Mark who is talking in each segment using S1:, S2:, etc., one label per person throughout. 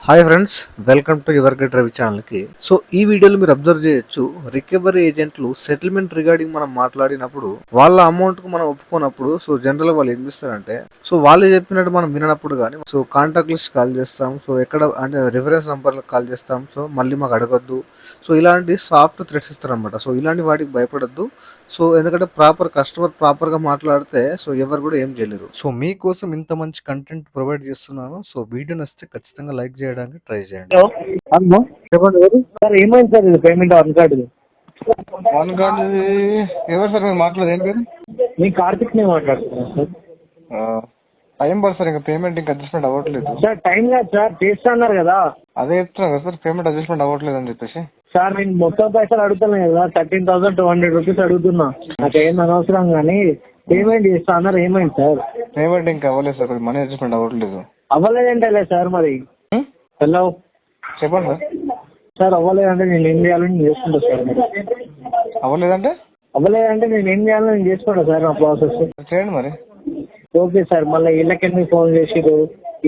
S1: Hi friends, welcome to your get Ravi ఛానల్కి. So ఈ వీడియోలో మీరు అబ్జర్వ్ చేయొచ్చు, రికవరీ ఏజెంట్లు సెటిల్మెంట్ రిగార్డింగ్ మనం మాట్లాడినప్పుడు వాళ్ళ అమౌంట్కు మనం ఒప్పుకున్నప్పుడు సో జనరల్గా వాళ్ళు ఏం చేస్తారంటే, సో వాళ్ళు చెప్పినట్టు మనం వినప్పుడు కానీ సో కాంటాక్ట్ లిస్ట్ కాల్ చేస్తాం, సో ఎక్కడ అంటే రిఫరెన్స్ నంబర్లకు కాల్ చేస్తాం, సో మళ్ళీ మాకు అడగొద్దు, సో ఇలాంటి సాఫ్ట్ థ్రెట్స్ ఇస్తారనమాట. సో ఇలాంటి వాటికి భయపడద్దు. సో ఎందుకంటే కస్టమర్ ప్రాపర్గా మాట్లాడితే సో ఎవరు కూడా ఏం చేయలేరు. సో మీకోసం ఇంత మంచి కంటెంట్ ప్రొవైడ్ చేస్తున్నాను. సో వీడియో నచ్చితే ఖచ్చితంగా లైక్ చేయడానికి ట్రై చేయండి.
S2: హలో హలో చెప్పండి ఎవరు సార్? ఏమైంది సార్ ఇది payment one card?
S3: One card ఎవరు సార్ మీరు మాట్లాడదు ఏం పేరు?
S2: మీ కార్తిక్ నే మాట్లాడుతున్నాను సార్.
S3: టైం పడుతుంది సార్, ఇంకా పేమెంట్ ఇంకా అడ్జస్ట్మెంట్ అవ్వట్లేదు
S2: సార్ టైం కాదు సార్, చేస్తా అన్నారు కదా.
S3: అదే చెప్తున్నా కదా సార్, పేమెంట్ అడ్జస్ట్మెంట్ అవ్వట్లేదు అని చెప్పేసి.
S2: సార్ నేను మొత్తం పైసలు అడుగుతున్నాను కదా, 13,200 రూపీస్ అడుగుతున్నా. నాకేం అనవసరం కానీ పేమెంట్ చేస్తా అన్నారు. ఏమైంది సార్?
S3: పేమెంట్ ఇంకా అవ్వలేదు సార్, మనీ అడ్జస్ట్మెంట్ అవ్వట్లేదు.
S2: అవ్వలేదంటే లేదు సార్ మరి. హలో
S3: చెప్పండి సార్.
S2: సార్ అవ్వలేదంటే నేను ఏం చేయాలని నేను చేసుకుంటా సార్. మరి
S3: అవ్వలేదంటే
S2: అవ్వలేదంటే నేను ఏం చేయాలని నేను చేసుకుంటా సార్ నా ప్రాసెస్.
S3: చేయండి మరి.
S2: ఓకే సార్, మళ్ళీ ఇళ్ళకెందుకు ఫోన్ చేసిరు,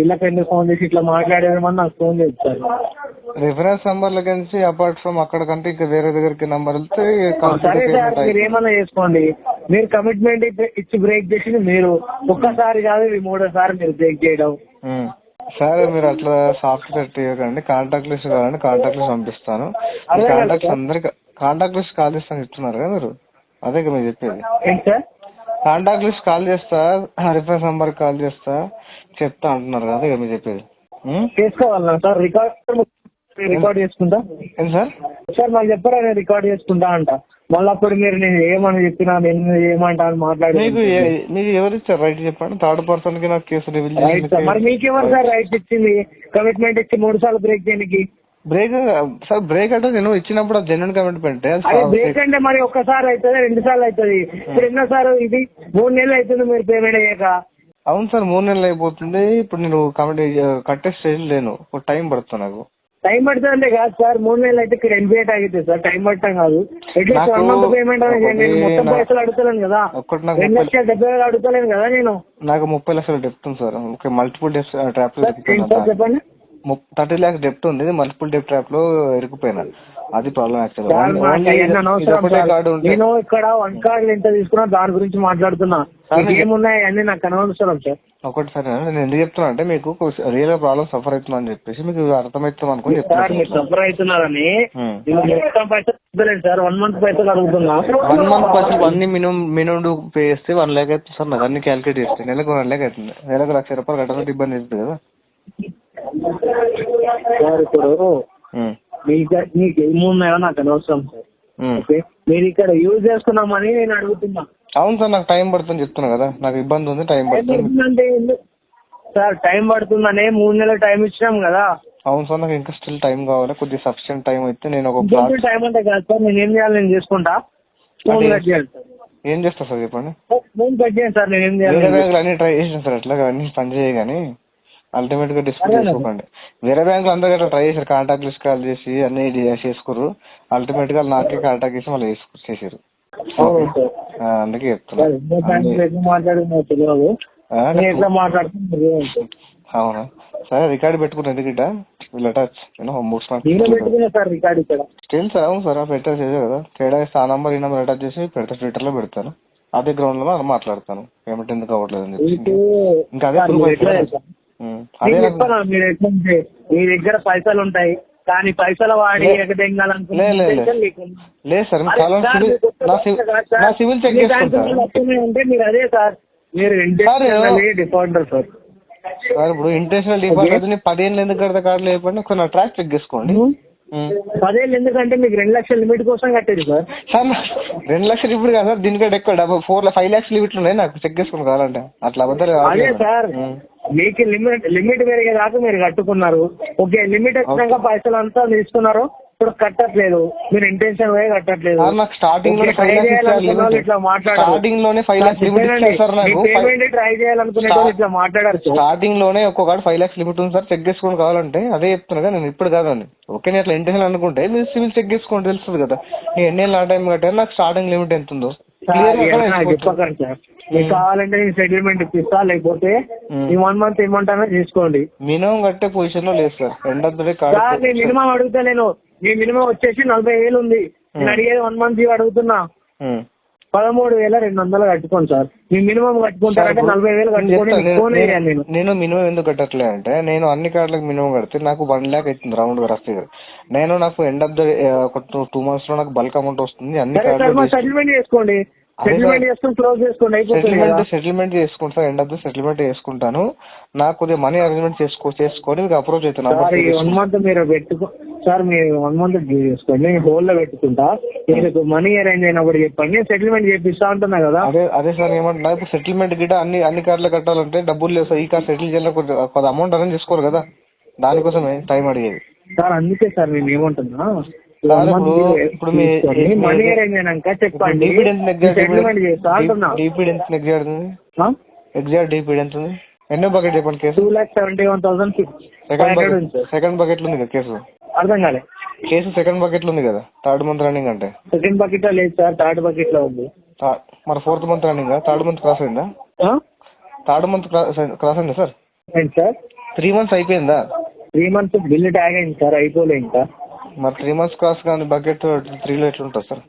S2: ఇళ్ళకెందుకు ఫోన్ చేసి ఇట్లా మాట్లాడేమని నాకు ఫోన్ చేయదు సార్.
S3: రిఫరెన్స్ నంబర్ల నుంచి అపార్ట్ ఫ్రమ్ అక్కడ కంటే ఇంకా వేరే దగ్గరికి నంబర్ వెళ్తే
S2: సరే సార్, మీరు ఏమన్నా చేసుకోండి. మీరు కమిట్మెంట్ ఇచ్చి బ్రేక్ చేసింది మీరు ఒక్కసారి కాదు, ఇది మూడోసారి మీరు బ్రేక్ చేయడం.
S3: సరే మీరు అట్లా సాఫ్ట్ సెట్ ఇవ్వకండి. కాంటాక్ట్ లిస్ట్ కావాలంటే కాంటాక్ట్ లిస్ట్ పంపిస్తాను. కాంటాక్ట్స్ అందరికి కాంటాక్ట్ లిస్ట్ కాల్ చేస్తాను చెప్తున్నారు కదా మీరు, అదే కదా మీరు చెప్పేది.
S2: ఏంటి సార్?
S3: కాంటాక్ట్ లిస్ట్ కాల్ చేస్తా, రిఫరెన్స్ నంబర్ కాల్ చేస్తా చెప్తా అంటున్నారు కదా, ఇక మీరు చెప్పేది.
S2: చేసుకోవాలన్నా సార్? రికార్డ్ చేసుకుంటా.
S3: ఏంటి సార్?
S2: సార్ మాకు చెప్పారా, నేను రికార్డ్ చేసుకుంటా అంట. మళ్ళీ అప్పుడు మీరు నేను ఏమని చెప్పినా నేను ఏమంటా అని మాట్లాడి
S3: మీకు ఎవరు ఇచ్చారు రైట్ చెప్పండి? థర్డ్ పర్సన్ కి నాకు కేసు రివీల్
S2: చేసి మరి మీకెవరు సార్ రైట్ ఇచ్చింది? కమిట్మెంట్ ఇచ్చి 3 సార్లు బ్రేక్ చేయడానికి.
S3: బ్రేక్ సార్, బ్రేక్ అంటే నేను ఇచ్చినప్పుడు జెన్యున్ కమిట్మెంట్.
S2: అదే బ్రేక్ అంటే మరి ఒక్కసారి అవుతుంది, 2 సార్లు అవుతుంది. ఇప్పుడు ఎన్నోసారి ఇది 3 నెలలు అవుతుంది మీరు పేమెంట్ అయ్యాక.
S3: అవును సార్, 3 నెలలు అయిపోతుంది. ఇప్పుడు నేను కట్టే స్టేజ్ లేను, టైం పడుతుంది నాకు.
S2: టైం పడుతుంది అంటే కాదు సార్, 3 నెలలు అయితే ఇక్కడ ఎన్పిఐ ఆగితే సార్, టైం పడటం కాదు. ఎట్లా 1 మంత్ పేమెంట్ అనేది నేను మొత్తం పైసలు అడుగుతలేను కదా, 2,70,000 అడుగుతలేను కదా నేను.
S3: నాకు 30 లక్షల డెప్ట్ ఉంది సార్. మల్టిపుల్ డెప్ట్ ట్రాప్ లో
S2: చెప్పండి.
S3: 30 lakhs డెప్ట్ ఉంది, మల్టిపుల్ డెప్ట్ ట్రాప్ లో ఇరుక్కుపోయినా. అది ప్రాబ్లం యాక్చువల్.
S2: నేను ఇక్కడ 1 కార్డు ఎంత తీసుకున్నా దాని గురించి మాట్లాడుతున్నా. ఏమున్నాయి అన్ని నాకు అనవసరం సార్.
S3: ఒకటి సార్, నేను ఎందుకు చెప్తున్నా అంటే మీకు రియల్ గా ప్రాబ్లం సఫర్ అవుతున్నా అని చెప్పేసి మీకు అర్థమవుతాం అనుకుని
S2: సార్. మీరు సఫర్ అవుతున్నారని మొత్తం పైసలు ఇవ్వలేదు సార్, 1 మంత్ పైసలు అడుగుతున్నా.
S3: 1 మంత్ పైసలు అన్ని మినిమం పే చేస్తే 1 lakh అవుతుంది సార్. నాకు అన్ని క్యాలిక్యులేట్ చేస్తే నెలకు 1 lakh అవుతుంది. నెలకు 1,00,000 రూపాయలు కట్టాలంటే ఇబ్బంది అవుతుంది కదా
S2: సార్. ఇప్పుడు మీకు ఏమున్నాయో నాకు అనవసరం సార్. ఓకే, మీరు ఇక్కడ యూజ్ చేసుకున్నామని నేను అడుగుతున్నా.
S3: అవును సార్, నాకు టైం పడుతుంది చెప్తున్నా కదా, నాకు ఇబ్బంది ఉంది, టైం పడుతుంది
S2: సార్. టైం పడుతుందనే 3 నెలలు టైం ఇచ్చినాం కదా.
S3: అవును సార్, నాకు ఇంకా స్టిల్ టైం కావాలి, కొద్దిగా సఫిషియెంట్ టైం అయితే నేను
S2: టైం అంటే కాదు సార్, నేను ఏం చేయాలి, నేను చేసుకుంటా. ఫోన్ కట్ చేయాలి సార్.
S3: ఏం చేస్తా సార్ చెప్పండి?
S2: ఫోన్ కట్ చేయండి సార్, నేను ఏం చేయాలి?
S3: అన్ని ట్రై చేసాను సార్, అట్లా అన్ని పని చేయ కానీ అల్టిమేట్ గా డిస్కస్ చేసుకోకండి. వేరే బ్యాంకులు అందరూ అట్లా ట్రై చేశారు, కాంటాక్ట్ లిస్ట్ కాల్ చేసి అన్ని చేసుకోరు. అల్టిమేట్ గా నాకే కాంటాక్ట్ చేసి మళ్ళీ చేసారు. అందుకే అవునా సరే, రికార్డు పెట్టుకున్నా ఎందుకంట వీళ్ళు అటాచ్ స్టిల్ సార్. అవును సార్, పెట్టారు చేసే కదా, తేడా ఆ నంబర్ ఈ నంబర్ అటాచ్ చేసి పెడతా, ట్విట్టర్ లో పెడతాను. అదే గ్రౌండ్ లో మాట్లాడతాను పేమెంట్ ఎందుకు అవ్వట్లేదు అని చెప్పి. ఇంకా అదే
S2: మీ దగ్గర పైసలు ఉంటాయి కానీ పైసలు వాడి
S3: లేదు సార్, నా సివిల్ చెక్
S2: అంటే మీరు అదే సార్, మీరు డిఫాల్టర్ సార్.
S3: సార్ ఇప్పుడు ఇంటర్నేషనల్ డిఫాల్ట్ 10 ఏళ్ళు ఎందుకు కడతా కార్డు లేకపోతే ఒకసారి నా ట్రాక్ చెక్ చేసుకోండి.
S2: 10 ఏళ్ళు ఎందుకంటే మీకు 2 లక్షల లిమిట్ కోసం కట్టేది సార్.
S3: సార్ 2 లక్షలు ఇప్పుడు కాదు సార్, దీనికంటే ఎక్కువ 5 lakhs లిమిట్లు ఉన్నాయి, నాకు చెక్ చేసుకుని కావాలంటే అట్లా అబద్ధాలు.
S2: అదే సార్, మీకు లిమిట్ పెరిగేదాకా మీరు కట్టుకున్నారు. ఓకే, లిమిట్ వచ్చినాక పైసలు అంతా తీసుకున్నారు, ఇప్పుడు కట్టట్లేదు, మీరు ఇంటెన్షన్ పోయి కట్టట్లేదు.
S3: నాకు స్టార్టింగ్ లోనే 5 lakhs
S2: ట్రై చేయాలనుకునే ఇట్లా మాట్లాడారు.
S3: స్టార్టింగ్ లోనే ఒక్కొక్క 5 lakhs లిమిట్ ఉంది సార్, చెక్ చేసుకోవడం కావాలంటే. అదే చెప్తున్నా కదా నేను, ఇప్పుడు కాదండి. ఓకే, నేను అట్లా ఇంటెన్షన్ అనుకుంటే మీరు సివిల్ చెక్ చేసుకోండి, తెలుస్తుంది కదా నేను ఎన్ని ఏళ్ళు ఆ టైం కట్టారు, నాకు స్టార్టింగ్ లిమిట్ ఎంత ఉందో.
S2: చెప్పకండి సార్. మీకు కావాలంటే నేను సెటిల్మెంట్ ఇప్పిస్తా, లేకపోతే ఈ 1 month ఏమంటానో తీసుకోండి.
S3: మినిమం కట్టే పొజిషన్ లో లేదు sir. End of the day
S2: sir నేను మినిమం అడుగుతలేను. మీ మినిమం వచ్చేసి 40,000 ఉంది. నేను అడిగేది 1 month అడుగుతున్నా. 13,200 కట్టుకోండి సార్. మీ మినిమం కట్టుకుంటారంటే 40,000 కట్టుకోండి.
S3: నేను మినిమం ఎందుకు కట్టట్లే అంటే, నేను అన్ని కార్డులకు మినిమం కడితే నాకు 1 lakh అవుతుంది రౌండ్ గా రఫ్ ఫిగర్. నేను నాకు ఎండ్ ఆఫ్ ద ఒక 2 months లో నాకు బల్క్ అమౌంట్ వస్తుంది. అన్ని
S2: సెటిల్మెంట్ చేసుకోండి. సెటిల్మెంట్ చేసుకుని క్లోజ్ చేసుకోండి.
S3: సెటిల్మెంట్ చేసుకుంటా. ఎండ్ ఆఫ్ ద సెటిల్మెంట్ చేసుకుంటాను. నాకు కొద్దిగా మనీ అరేంజ్మెంట్ చేసుకొని మీకు అప్రోచ్ అవుతాను.
S2: 1 month మీరు పెట్టుకో సార్. మీరు 1 month చేసుకోండి. నేను హోల్ లో పెట్టుకుంటా. మీకు మనీ అరేంజ్ అయినప్పుడు చెప్పండి. సెటిల్మెంట్ చేపిస్తా ఉంటున్నా కదా.
S3: అదే సార్ ఏమంటున్నా, ఇప్పుడు సెటిల్మెంట్ గిట్ట అన్ని కార్డులు కట్టాలంటే డబ్బులు లేవు సార్. ఈ కార్డు సెటిల్ చేయాలి, కొద్ది అమౌంట్ అరేంజ్ చేసుకోరు కదా. దానికోసమే టైం అడిగేది
S2: సార్. అందుకే సార్ నేను ఏమంటున్నా,
S3: ఇప్పుడు
S2: మనీ అరేంజ్ అయినాక చెప్పండి.
S3: ఎగ్జాక్ట్ డీపీడ్ ఎంత ఉంది? ఎన్నో బకెట్ చెప్పండి కేసు?
S2: 2,71,500.
S3: సెకండ్ బకెట్ లో ఉంది కదా కేసు?
S2: అర్థం కాలే.
S3: కేసు సెకండ్ బకెట్ లో ఉంది కదా, 3rd month రన్నింగ్ అంటే.
S2: సెకండ్ బకెట్ లో లేదు సార్, 3rd బకెట్ లో ఉంది.
S3: మరి 4th month running, 3rd month cross అయిందా? 3rd month క్రాస్ అయిందా సార్?
S2: ఏంటి సార్?
S3: 3 months అయిపోయిందా?
S2: 3 months బిల్ ట్యాగ్ అయింది సార్, అయిపోలే ఇంకా.
S3: మరి 3 months క్రాస్ కానీ బకెట్ 3 లో ఎట్లుంటుంది సార్?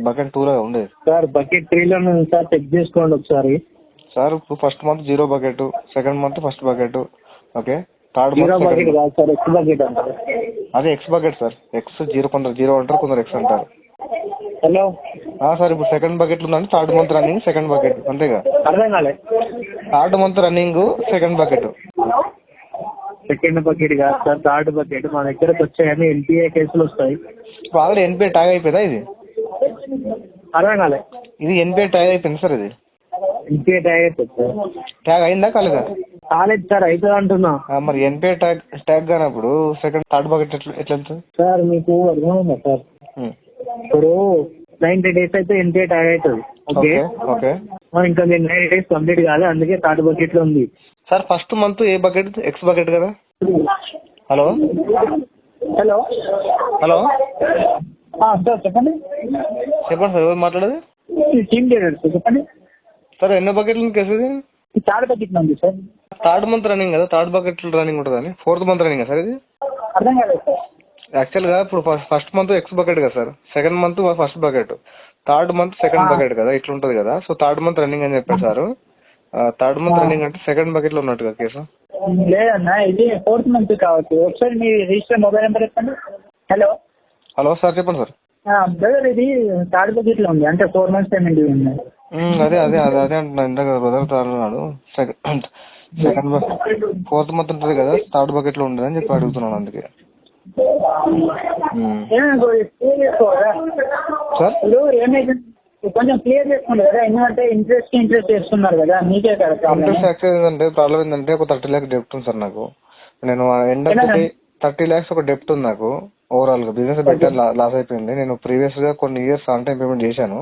S3: బకెట్ 2 లో ఉండేది
S2: సార్. బకెట్ 3 లో సార్ చెక్ చేసుకోండి ఒకసారి
S3: సార్. ఇప్పుడు first month 0 bucket, second month first bucket, okay. 3rd month
S2: bucket కాదు సార్, ఎక్స్ బకెట్ అంటారు.
S3: అదే ఎక్స్ బకెట్ సార్. ఎక్స్ 0, కొందరు 0 అంటారు, కొందరు ఎక్స్ అంటారు.
S2: హలో
S3: సార్, ఇప్పుడు సెకండ్ బకెట్ ఉందంటే 3rd month running second bucket అంతేగా?
S2: అర్థం కాలే.
S3: 3rd month running second bucket.
S2: Second bucket కాదు సార్, 3rd బకెట్. మా దగ్గరకు వచ్చాయని ఎన్పిఏ కేసులు వస్తాయి.
S3: ఆల్రెడీ ఎన్పిఏ ట్యాగ్ అయిపోయిందా ఇది?
S2: అర్థం కాలే.
S3: ఇది ఎన్పిఏ ట్యాగ్ అయిపోయింది సార్. ఇది
S2: ఎన్పిఏ ట్యాగ్ అయిపోయింది సార్.
S3: ట్యాగ్ అయిందా కాలేదా?
S2: కాలేదు సార్, అవుతుంది అంటున్నా.
S3: మరి ఎన్పిఏ ట్యాగ్ కానప్పుడు సెకండ్ 3rd బకెట్ ఎట్లా వెళ్తుంది
S2: సార్? మీకు అర్థమైందా సార్? ఇప్పుడు 90 days అయితే ఎన్పిఏ ట్యాగ్ అవుతుంది. Okay
S3: okay.
S2: ఇంకా మీరు 90 days కంప్లీట్ కాదు, అందుకే 3rd బకెట్ లో ఉంది
S3: సార్. ఫస్ట్ మంత్ ఏ బకెట్? ఎక్స్ బకెట్ కదా. హలో
S2: హలో
S3: హలో
S2: సార్ చెప్పండి.
S3: చెప్పండి సార్, ఎవరు మాట్లాడేది?
S2: టీమ్ లీడర్ సార్, చెప్పండి
S3: సార్. ఎన్నో బకెట్లు ఉంది కేసు?
S2: 3rd బకెట్ ఉంది సార్.
S3: 3rd month రన్నింగ్ కదా, 3rd బకెట్ రన్నింగ్ ఉంటుందని 4th month రన్నింగ్ సార్ ఇది?
S2: అర్థం కాలేదు సార్.
S3: యాక్చువల్ గా ఇప్పుడు ఫస్ట్ మంత్ ఎక్స్ బకెట్ కదా sir, second month first bucket, 3rd month second bucket కదా, ఇట్లా ఉంటది కదా. సో 3rd month రన్నింగ్ అని చెప్పారు సార్. 3rd month రన్నింగ్ అంటే సెకండ్ బకెట్ లో ఉన్నట్టుగా కేసు.
S2: లేదన్నా, ఇది 4th month కావచ్చు. ఒకసారి మీ రిజిస్టర్ మొబైల్ నెంబర్ చెప్పండి. హలో
S3: హలో సార్, చెప్పండి సార్.
S2: బ్రదర్, ఇది 3rd బకెట్ లో ఉంది, అంటే 4 months పేమెంట్ ఉంది.
S3: అదే అదే అదే అదే అంటున్నా ఇందాక బదులుతున్నాడు. సెకండ్ 4th month ఉంటుంది కదా, 3rd బకెట్ లో ఉండదు అని చెప్పి అడుగుతున్నాను, అందుకే. సార్
S2: ఏమైతే కొంచెం క్లియర్ చేసుకోండి కదా, ఎందుకంటే ఇంట్రెస్ట్ చేస్తున్నారు కదా, మీకే కదా
S3: ఇంట్రెస్ట్. యాక్చువల్ ఏంటంటే ప్రాబ్లం ఏంటంటే ఒక 30 lakhs డెప్ట్ ఉంది సార్ నాకు. నేను end of the day 30 lakhs ఒక డెప్ట్ ఉంది నాకు. ఓవరాల్ గా బిజినెస్ పెట్టాను, లాస్ అయిపోయింది. నేను ప్రీవియస్ గా కొన్ని ఇయర్స్ ఆన్ టైం పేమెంట్ చేశాను.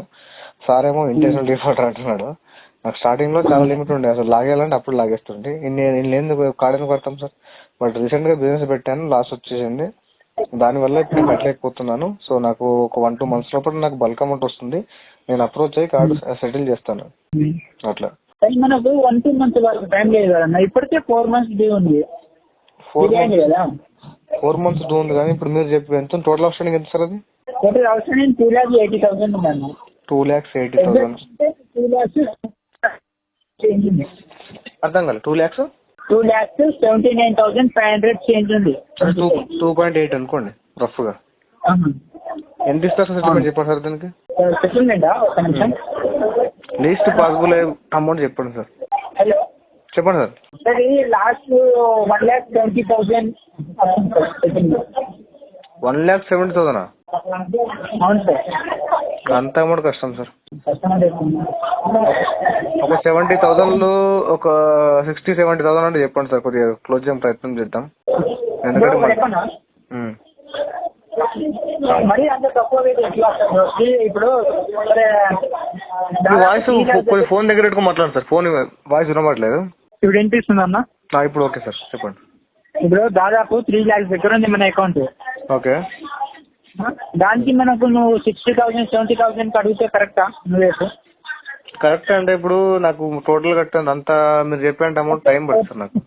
S3: సార్ ఏమో ఇంటెన్షనల్ డిఫాల్టర్ అంటున్నాడు. నాకు స్టార్టింగ్ లో చాలా లిమిట్ ఉండే, అసలు లాగేయాలంటే అప్పుడు లాగేస్తుండే. ఎందుకు కార్డు ఎందుకు కడతాం సార్? బట్ రీసెంట్ గా బిజినెస్ పెట్టాను, లాస్ వచ్చేసింది. దానివల్ల ఇప్పుడు కట్టలేకపోతున్నాను. సో నాకు ఒక 1-2 months లోపల నాకు బల్క్ అమౌంట్ వస్తుంది. నేను అప్రోచ్ అయ్యి కార్డు సెటిల్ చేస్తాను అట్లా.
S2: మనకు 1-2 months వరకు టైం లేదు కదన్నా, ఇప్పటికే 4 months డ్యూ ఉంది.
S3: 4 months డ్యూ ఉంది కానీ ఇప్పుడు మీరు చెప్పి ఎంత టోటల్ అవుట్స్టాండింగ్ ఎంత సార్? అది
S2: టోటల్ అవుట్స్టాండింగ్ 2,80,000 ఉందన్న.
S3: 2,80,000.
S2: 2,00,000
S3: అర్థం కాదు.
S2: 2,79,500 చేంజ్ ఉంది.
S3: 2.8 అనుకోండి రఫ్ గా. ఎంత ఇస్తారు సెటిల్మెంట్ చెప్పండి సార్ దానికి?
S2: సెటిల్మెంటా? ఒక నిమిషం.
S3: లీస్ట్ పాసిబుల్ అమౌంట్ చెప్పండి సార్.
S2: హలో
S3: చెప్పండి సార్.
S2: సార్ ఇది లాస్ట్ 1,70,000.
S3: 1,70,000?
S2: అవును సార్.
S3: అంత అమౌంట్ కష్టం సార్. ఒక 70,000 ఒక 60-70,000 అంటే చెప్పండి సార్, కొద్దిగా క్లోజ్ చేయడం ప్రయత్నం చేద్దాం. ఎందుకంటే
S2: మరి అంత తక్కువ ఇప్పుడు
S3: వాయిస్ కొంచెం ఫోన్ దగ్గర పెట్టుకుని మాట్లాడు సార్. Phone voice వినబడలేదు.
S2: ఇప్పుడు వినిపిస్తుంది అన్న?
S3: ఇప్పుడు ఓకే సార్, చెప్పండి.
S2: ఇప్పుడు దాదాపు 3 lakhs దగ్గర ఉంది మన అకౌంట్.
S3: ఓకే.
S2: దానికి మనకు నువ్వు 60,000 70,000 అడిగితే కరెక్టా? నువ్వు
S3: కరెక్ట్ అంటే ఇప్పుడు నాకు టోటల్ కట్టండి అంతా మీరు చెప్పేంత అమౌంట్ టైం పడుతుంది నాకు.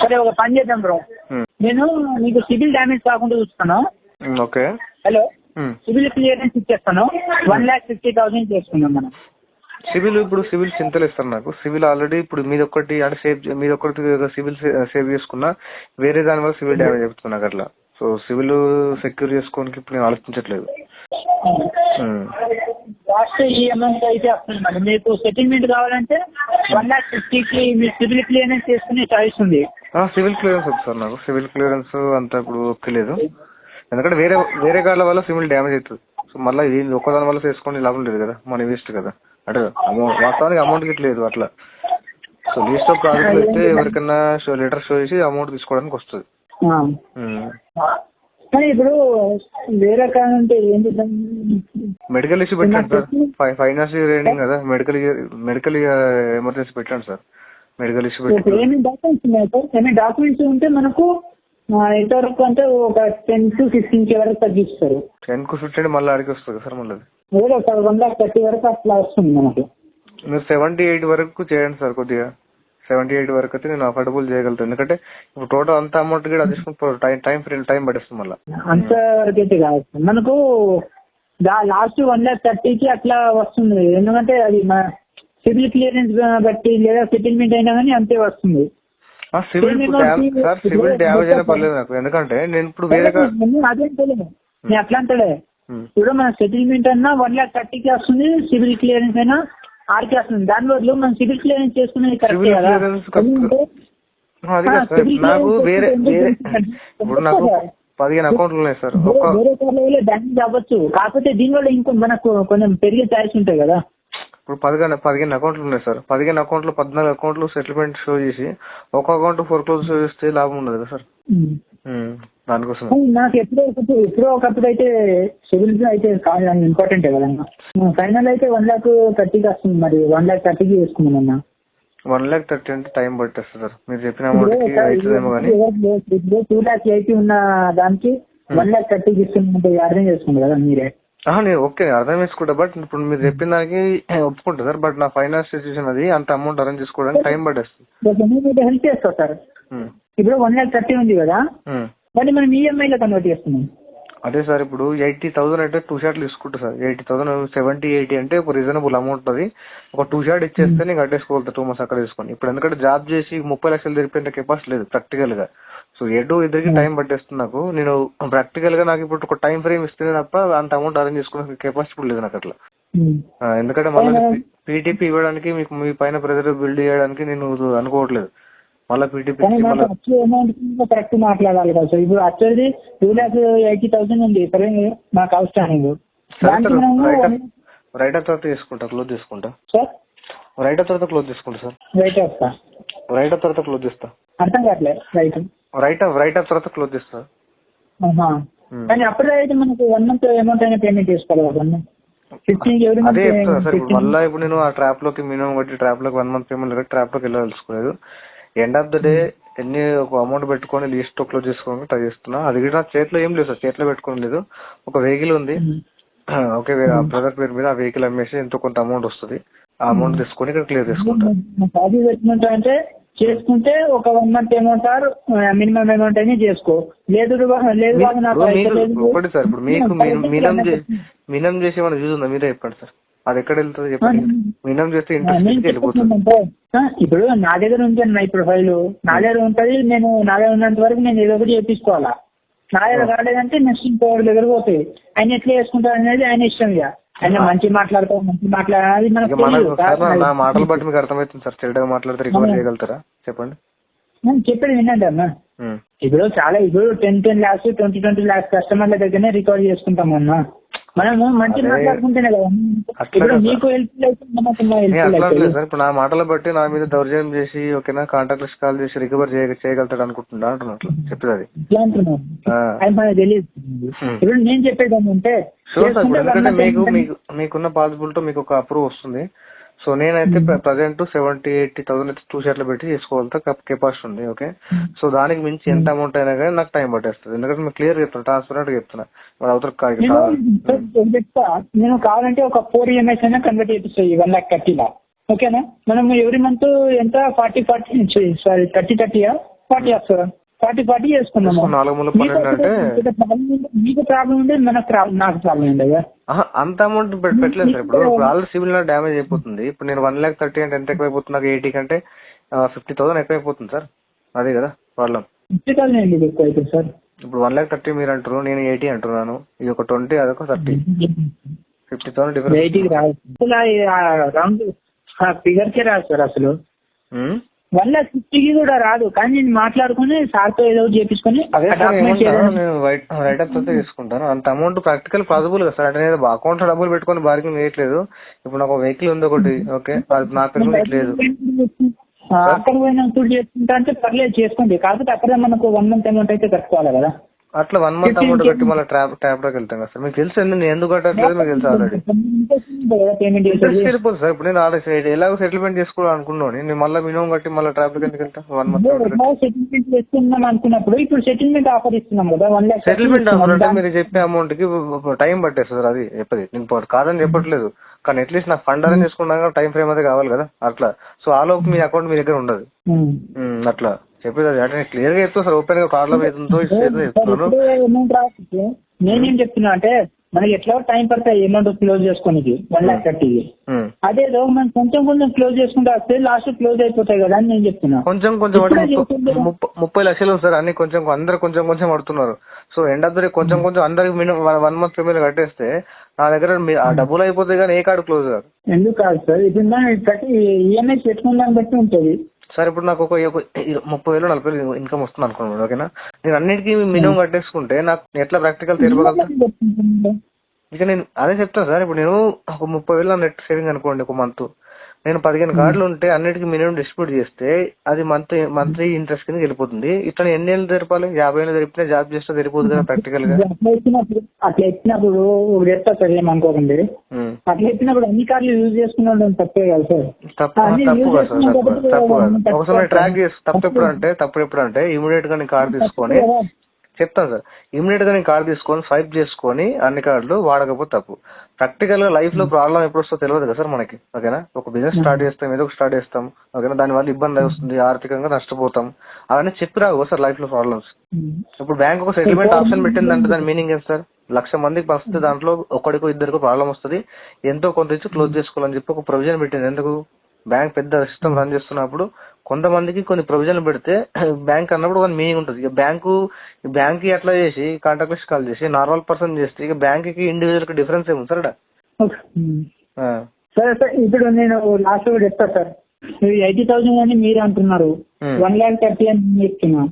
S2: సరే ఒక పని చేద్దాం బ్రో, నేను నీకు సివిల్ డ్యామేజ్ కాకుండా చూస్తాను.
S3: ఓకే.
S2: హలో, సివిల్ క్లియరెన్స్ ఇచ్చేస్తాను. 1,50,000 చేసుకుందాం మనం.
S3: సివిల్ ఇప్పుడు సివిల్ చింతలు ఇస్తారు నాకు. సివిల్ ఆల్రెడీ ఇప్పుడు మీదొక్కటి అంటే మీదొక్కటి సివిల్ సేవ్ చేసుకున్నా వేరే దాని వల్ల సివిల్ డ్యామేజ్ అవుతుంది నాకు అట్లా. సో సివిల్ సెక్యూర్ చేసుకోవడానికి ఇప్పుడు నేను ఆలోచించట్లేదు.
S2: లాస్ట్ ఈ అమౌంట్ అయితే వస్తుంది మేడం. మీకు సెటిల్మెంట్ కావాలంటే 1,50,000కి మీరు సివిల్ క్లియరెన్స్ చేసుకునే చాయిస్ ఉంది.
S3: సివిల్ క్లియరెన్స్ వస్తుంది సార్ నాకు. సివిల్ క్లియరెన్స్ అంతా ఇప్పుడు ఓకే లేదు, ఎందుకంటే వేరే కార్ల వల్ల సివిల్ డ్యామేజ్ అవుతుంది. సో మళ్ళీ ఇది ఒక్కదాని వల్ల చేసుకొని లాభం లేదు కదా, మనీ వేస్ట్ కదా. అంటే వాస్తవానికి అమౌంట్ గిట్ లేదు అట్లా. సో లీస్ట్ ఆఫ్ ప్రాజెక్ట్ అయితే ఎవరికైనా లెటర్ షో చేసి అమౌంట్ తీసుకోవడానికి వస్తుంది.
S2: కానీ ఇప్పుడు వేరే కాదంటే ఏంటి,
S3: మెడికల్ ఇష్యూ పెట్టండి సార్. ఫైనాన్షియల్ రేటింగ్ కదా, మెడికల్ ఎమర్జెన్సీ పెట్టండి సార్. మెడికల్ ఇష్యూ పెట్టి
S2: ఏమేమి డాక్యుమెంట్స్ ఉన్నాయి సార్? ఏమేమి డాక్యుమెంట్స్ ఉంటే మనకు ఎంతవరకు అంటే ఒక 10 to 15K వరకు తగ్గిస్తారు.
S3: 10 to 15 మళ్ళీ అడిగి వస్తుంది సార్. మళ్ళీ
S2: ఏదో ఒక 1,30,000 వరకు అట్లా వస్తుంది మనకు.
S3: మీరు 78 వరకు చేయండి సార్. కొద్దిగా 78 వరకు అయితే నేను అఫోర్డబుల్ చేయగలుగుతాను, ఎందుకంటే ఇప్పుడు టోటల్ అంత అమౌంట్ కూడా అది టైం పడుతుంది మళ్ళీ.
S2: అంత వరకు అయితే కాదు మనకు, లాస్ట్ 1,30,000కి అట్లా వస్తుంది. ఎందుకంటే అది సివిల్ క్లియరెన్స్ బట్టి లేదా సెటిల్మెంట్ అయినా కానీ అంతే వస్తుంది.
S3: సివిల్ డ్యామేజ్ అయినా పర్లేదు నాకు, ఎందుకంటే నేను ఇప్పుడు వేరే
S2: అదేంటలే నేను అట్లా అంటలే. ఇప్పుడు మన సెటిల్మెంట్ అన్నా 1,30,000కి వస్తుంది, సివిల్ క్లియరెన్స్ అయినా 6కి వస్తుంది. దాని బదులు మనం సివిల్ క్లియరెన్స్ చేసుకునేది కరెక్ట్ కదా.
S3: నాకు వేరే ఇప్పుడు నాకు 15 అకౌంట్లు ఉన్నాయి సార్.
S2: వేరే కార్లో డ్యామేజ్ అవ్వచ్చు, కాకపోతే దీనివల్ల ఇంకో మనకు కొంచెం పెరిగే ఛాయిస్ ఉంటాయి కదా.
S3: ఇప్పుడు 15 అకౌంట్లు ఉన్నాయి సార్. 15 అకౌంట్లు 14 అకౌంట్లు సెటిల్మెంట్ షో చేసి ఒక అకౌంట్ ఫోర్క్లోజ్ షో చేస్తే లాభం ఉండదు కదా సార్. దానికోసం
S2: నాకు ఎప్పుడో ఒకప్పుడు అయితే సివిల్ అయితే ఇంపార్టెంట్ కదా. ఫైనల్ అయితే 1,30,000కి వస్తుంది. మరి 1,30,000కి వేసుకున్నాం అన్న.
S3: 1,30,000 అంటే టైం పట్టేస్తుంది సార్. మీరు చెప్పిన అమౌంట్ అవుతుందేమో కానీ
S2: 2,80,000 ఉన్న దానికి 1,30,000కి ఇస్తుందంటే అర్థం చేసుకుంది కదా మీరే.
S3: నేను ఓకే అర్థం చేసుకుంటా, బట్ ఇప్పుడు మీరు చెప్పిన దానికి ఒప్పుకుంటా సార్. బట్ నా ఫైనాన్స్ సిచ్యువేషన్ అది అంత అమౌంట్ అరేంజ్ చేసుకోవడానికి టైం పట్టేస్తుంది.
S2: హెల్ప్ చేస్తా సార్. ఇప్పుడు 1,30,000 ఉంది కదా, మరి మనం ఈఎంఐలో కన్వర్ట్ చేస్తున్నాం.
S3: అదే సార్, ఇప్పుడు 80,000 అంటే 2 షాట్లు తీసుకుంటా సార్. 80,000 70-80 అంటే ఒక రీజనబుల్ అమౌంట్. అది ఒక 2 షాట్ ఇచ్చేస్తే నేను కట్టేసుకోగలుగుతా 2 months అక్కడ తీసుకొని. ఇప్పుడు ఎందుకంటే జాబ్ చేసి 30 లక్షలు తెరిపేంత కెపాసిటీ లేదు ప్రాక్టికల్ గా. సో ఇద్దరికి టైం పట్టేస్తుంది నాకు. నేను ప్రాక్టికల్ గా నాకు ఇప్పుడు ఒక టైం ఫ్రేమ్ ఇస్తేనే తప్ప అంత అమౌంట్ అరేంజ్ చేసుకునే కెపాసిటీ లేదు నాకు అట్లా. ఎందుకంటే మళ్ళీ పీటీపీ ఇవ్వడానికి మీకు మీ పైన ప్రెజర్ బిల్డ్ చేయడానికి నేను అనుకోవట్లేదు. మళ్ళీ పీటీపీ
S2: కరెక్ట్ మాట్లాడాలి కదా సార్. ఇప్పుడు యాక్చువల్లీ 2,80,000 ఉంది సరే నాకు అవసరం.
S3: రైట్ ఆఫ్ తర్వాత తీసుకుంటా, క్లోజ్ చేసుకుంటా
S2: సార్.
S3: రైట్ ఆఫ్ తర్వాత క్లోజ్ చేసుకుంటా sir.
S2: Right of
S3: right of తర్వాత క్లోజ్ చేస్తా.
S2: అర్థం కావట్లేదు.
S3: రైట్ ఆఫ్ తర్వాత క్లోజ్ చేస్తా.
S2: కానీ అప్పుడే అయితే మనకు 1 month అమౌంట్ అయినా పేమెంట్ చేసుకోవాలి కదా.
S3: అదే చెప్తాను సార్. ఇప్పుడు మళ్ళీ ఇప్పుడు నేను ఆ ట్రాప్ లోకి మినిమం బట్టి ట్రాప్ లోకి 1 month పేమెంట్ ట్రాప్ లోకి వెళ్ళదలుచుకోలేదు. ఎండ్ ఆఫ్ ద డే ఎన్ని ఒక అమౌంట్ పెట్టుకొని లీస్ట్ క్లోజ్ చేసుకోవడానికి ట్రై చేస్తున్నా. అది కూడా చేతిలో ఏం లేదు సార్, చేతిలో పెట్టుకోని లేదు. ఒక వెహికల్ ఉంది, ఓకే, బ్రదర్ పేరు మీద. ఆ వెహికల్ అమ్మేసి ఎంతో కొంత అమౌంట్ వస్తుంది. ఆ అమౌంట్ తీసుకొని ఇక్కడ క్లియర్ చేసుకుంటా.
S2: అంటే చేసుకుంటే ఒక 1 month amount are minimum amount అయినా చేసుకో. లేదు
S3: ఒకటి సార్, ఇప్పుడు మీకు మినిమం చేసి ఏమైనా యూజ్ ఉందా మీరే చెప్పండి సార్. అది ఎక్కడ వెళ్తుంది చెప్పండి. మినిమం చేస్తే ఇంట్రెస్ట్ వెళ్ళిపోతుంది.
S2: ఇప్పుడు నా దగ్గర ఉంటుంది ఇప్పుడు ఫైల్ నా దగ్గర ఉంటుంది. నా దగ్గర ఉన్నంత వరకు నేను ఏదో ఒకటి చేపించుకోవాలా. నా దగ్గర రాలేదంటే నెక్స్ట్ ఇంకోటి దగ్గర పోతాయి. ఆయన ఎట్లా చేసుకుంటారు అనేది ఆయన ఇష్టం. ఇక ఆయన మంచి మాట్లాడాలి.
S3: నా మాటలు బట్టి మీకు అర్థమవుతుంది సార్. చెడ్డగా మాట్లాడితే రికవర్ చేయగలుగుతారా చెప్పండి.
S2: చెప్పేది వినండి అన్న. ఇప్పుడు 10 lakhs 20 lakhs కస్టమర్ల దగ్గరనే రికవర్ చేసుకుంటాం అన్న. మనము మంచి మాట్లాడుకుంటేనే కదా. ఇప్పుడు మీకు హెల్ప్
S3: సార్. ఇప్పుడు నా మాటలు బట్టి నా మీద దౌర్జన్యం చేసి ఓకేనా కాంటాక్ట్ లిస్ట్ కాల్ చేసి రికవర్ చేయగలుగుతాడు అనుకుంటున్నా అంటున్నట్లు చెప్పేది. అది
S2: తెలియదు. ఇప్పుడు నేను చెప్పేది ఏంటంటే
S3: ఎందుకంటే మీకున్న పాసిబిలిటీ మీకు ఒక అప్రూవ్ వస్తుంది. సో సో నేనైతే ప్రజెంట్ 70-80,000 అయితే చూసి అట్లా పెట్టి చేసుకోవాలంటే కెపాసిటీ ఉంది. ఓకే, సో దానికి మించి ఎంత అమౌంట్ అయినా కానీ నాకు టైం పట్టేస్తుంది. ఎందుకంటే నేను క్లియర్ చెప్తున్నా, ట్రాన్స్పరెంట్ గా చెప్తున్నా. మరి అవతల
S2: నేను కావాలంటే ఒక 4 EMIs అయినా కన్వర్ట్ చేపిస్తాయి 1,30,000 ఓకేనా. మనం ఎవ్రీ మంత్ ఎంత 40 సారీ 30 వస్తుందా 40 చేసుకున్నాము.
S3: 4/12 అంటే
S2: మీకు ప్రాబ్లం ఉండే నాకు ప్రాబ్లం ఉండేదా?
S3: అంత అమౌంట్ పెట్టలేదు సార్. ఇప్పుడు ఆల్రెడీ సివిల్ డ్యామేజ్ అయిపోతుంది. ఇప్పుడు నేను 1,30,000 అంటే ఎంత ఎక్కువైపోతుంది? నాకు 80 కంటే 50,000 ఎక్కువైపోతుంది సార్. అదే కదా ప్రాబ్లం.
S2: 50,000 ఎక్కువ అవుతుంది సార్.
S3: ఇప్పుడు 1,30,000 మీరు అంటారు, నేను 80 అంటున్నాను. ఇది ఒక 20, అదొక 30, 50,000 డిఫరెన్స్.
S2: 80కి రాదు, రౌండ్ ఫిగర్ కే రాదు సార్ అసలు. 1,50,000కి కూడా రాదు. కానీ నేను మాట్లాడుకుని సార్తో ఏదో చేపించుకొని
S3: నేను రైట్ అప్ అయితే తీసుకుంటాను. అంత అమౌంట్ ప్రాక్టికల్ పాసిబుల్ కదా సార్. అంటే నేను అకౌంట్ లో డబ్బులు పెట్టుకొని బార్గింగ్ వేయట్లేదు. ఇప్పుడు నాకు వెహికల్ ఉంది ఒకటి, ఓకే, అది నా పేరు మీద లేదు.
S2: అక్కడ పోయినా ఇప్పుడు చేసుకుంటా అంటే పర్లేదు చేసుకోండి. కాకపోతే అక్కడ మనకు 1 month అమౌంట్ అయితే కట్టుకోవాలి కదా.
S3: అట్లా 1 month అమౌంట్ కట్టి మళ్ళీ ట్యాప్ లోకి వెళ్తాం కదా సార్. మీకు తెలుసు నేను ఎందుకు కట్టట్లేదు, మీకు తెలుసు ఆల్రెడీ. వెళ్ళిపోతుంది సార్. ఇప్పుడు నేను ఆల్రెడీ ఎలాగో సెటిల్మెంట్ చేసుకోవాలనుకున్నాను. నేను మళ్ళీ మినిమం కట్టి మళ్ళీ ట్యాప్ లోకి ఎందుకు వెళ్తా? 1 month
S2: సెటిల్మెంట్ చేస్తున్నాం అనుకున్నప్పుడు ఇప్పుడు సెటిల్మెంట్ ఆఫర్ ఇస్తున్నాం కదా.
S3: సెటిల్మెంట్ ఆఫర్ అంటే మీరు చెప్పే అమౌంట్ కి టైం పట్టేస్తుంది సార్. అది చెప్పది నేను కాదని చెప్పట్లేదు, కానీ అట్లీస్ట్ నాకు ఫండ్ అరేంజ్ చేసుకున్నాక టైం ఫ్రేమ్ అయితే కావాలి కదా. అట్లా సో ఆ లోపు మీ అకౌంట్ మీ దగ్గర ఉండదు. అట్లా చెప్పేది అది. అంటే క్లియర్ గా చెప్తాను సార్, ఓపెన్ గా ప్రాబ్లం ఏదో చెప్తున్నాను.
S2: నేనేం చెప్తున్నా అంటే మనకి ఎట్లా టైం పడతాయి అమౌంట్ క్లోజ్ చేసుకోనికి 1,30,000. అదేదో మనం కొంచెం కొంచెం క్లోజ్ చేసుకుంటే వస్తే లాస్ట్ క్లోజ్ అయిపోతాయి కదా అని నేను చెప్తున్నా.
S3: కొంచెం 30 లక్షలు సార్ అన్ని కొంచెం అందరు కొంచెం పడుతున్నారు. So end of the day కొంచెం అందరికి మినిమం 1 month పేమెంట్ కట్టేస్తే నా దగ్గర ఆ డబ్బులు అయిపోతాయి కానీ ఏ కార్డు క్లోజ్ కాదు.
S2: ఎందుకు కాదు సార్, ఇప్పుడు ఈఎంఐ పెట్టుకున్న బట్టి ఉంటుంది
S3: సార్. ఇప్పుడు నాకు ఒక 30,000-40,000 ఇన్కమ్ వస్తుంది అనుకున్నాను, ఓకేనా. నేను అన్నిటికీ మినిమం కట్టేసుకుంటే నాకు ఎట్లా ప్రాక్టికల్ తెలియగలుగుతా? ఇక నేను అదే చెప్తాను సార్. ఇప్పుడు నేను ఒక 30,000 నెట్ సేవింగ్ అనుకోండి ఒక మంత్. నేను 15 కార్డులు ఉంటే అన్నిటికీ మినిమం డిస్ట్రిబ్యూట్ చేస్తే అది మంత్లీ ఇంట్రెస్ట్ కింద వెళ్ళిపోతుంది. ఇట్లా ఎన్ని ఏళ్ళు జరిపాలి? 50 ఏళ్ళు జరిపితే జాబ్ చేస్తే సరిపోదు కదా ప్రాక్టికల్ గా.
S2: అట్లా ఇచ్చినప్పుడు చెప్తా సార్, ఏమనుకోకండి. అట్లా ఇచ్చినప్పుడు అన్ని కార్డులు యూజ్ చేసుకున్నాడు తప్పే కదా సార్.
S3: తప్పు కదా సార్, తప్పు కాదు. ఒకసారి ట్రాక్ చేసి తప్పు ఎప్పుడంటే ఇమీడియట్ గా నీ కార్డు తీసుకొని చెప్తాను సార్. ఇమీడియట్ గా నేను కార్డు తీసుకొని స్వైప్ చేసుకొని అన్ని కార్డులు వాడకపోతే తప్పు. ప్రాక్టికల్ గా లైఫ్ లో ప్రాబ్లం ఎప్పుడు వస్తుందో తెలియదు కదా సార్ మనకి, ఓకేనా. ఒక బిజినెస్ స్టార్ట్ చేస్తాం, ఏదో స్టార్ట్ చేస్తాం, ఓకేనా. దాని వల్ల ఇబ్బంది వస్తుంది, ఆర్థికంగా నష్టపోతాం, అవన్నీ చెప్పి రావు సార్ లైఫ్ లో ప్రాబ్లమ్స్. ఇప్పుడు బ్యాంక్ ఒక సెటిల్మెంట్ ఆప్షన్ పెట్టిందంటే దాని మీనింగ్ ఏం సార్? 1,00,000 మందికి వస్తే దాంట్లో ఒకడికో ఇద్దరికో ప్రాబ్లం వస్తుంది, ఎంతో కొంత ఇచ్చి క్లోజ్ చేసుకోవాలని చెప్పి ఒక ప్రొవిజన్ పెట్టింది. ఎందుకు? బ్యాంక్ పెద్ద సిస్టమ్ రన్ చేస్తున్నప్పుడు కొంతమందికి కొన్ని ప్రొవిజన్లు పెడితే బ్యాంక్ అన్నప్పుడు ఒక మీనింగ్ ఉంటుంది. ఇక బ్యాంక్ కి అట్లా చేసి కాంటాక్ట్ లిస్ట్ కాల్ చేసి నార్మల్ పర్సన్ చేస్తే ఇక బ్యాంక్ కి ఇండివిజువల్ కి డిఫరెన్స్ ఏముంది సార్?
S2: సరే సార్, ఇప్పుడు నేను లాస్ట్ కూడా చెప్తా సార్. 80,000 అని మీరు అంటున్నారు, 1,30,000 అని చెప్తున్నా.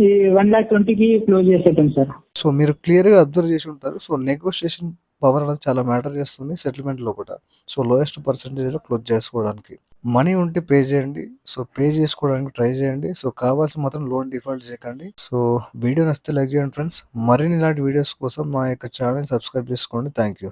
S2: ఈ 1,20,000కి క్లోజ్ చేసేద్దాం సార్.
S1: సో మీరు క్లియర్ గా అబ్జర్వ్ చేసి ఉంటారు. సో నెగోషియేషన్ పవర్ అనేది చాలా మ్యాటర్ చేస్తుంది సెటిల్మెంట్ లోపల. సో లోయెస్ట్ పర్సెంటేజ్ లో క్లోజ్ చేసుకోవడానికి మనీ ఉంటే పే చేయండి. సో పే చేసుకోవడానికి ట్రై చేయండి. సో కావాల్సిన మాత్రం లోన్ డిఫాల్ట్ చేయకండి. సో వీడియో నచ్చితే లైక్ చేయండి ఫ్రెండ్స్. మరిన్ని ఇలాంటి వీడియోస్ కోసం మా యొక్క ఛానల్ సబ్స్క్రైబ్ చేసుకోండి. Thank you.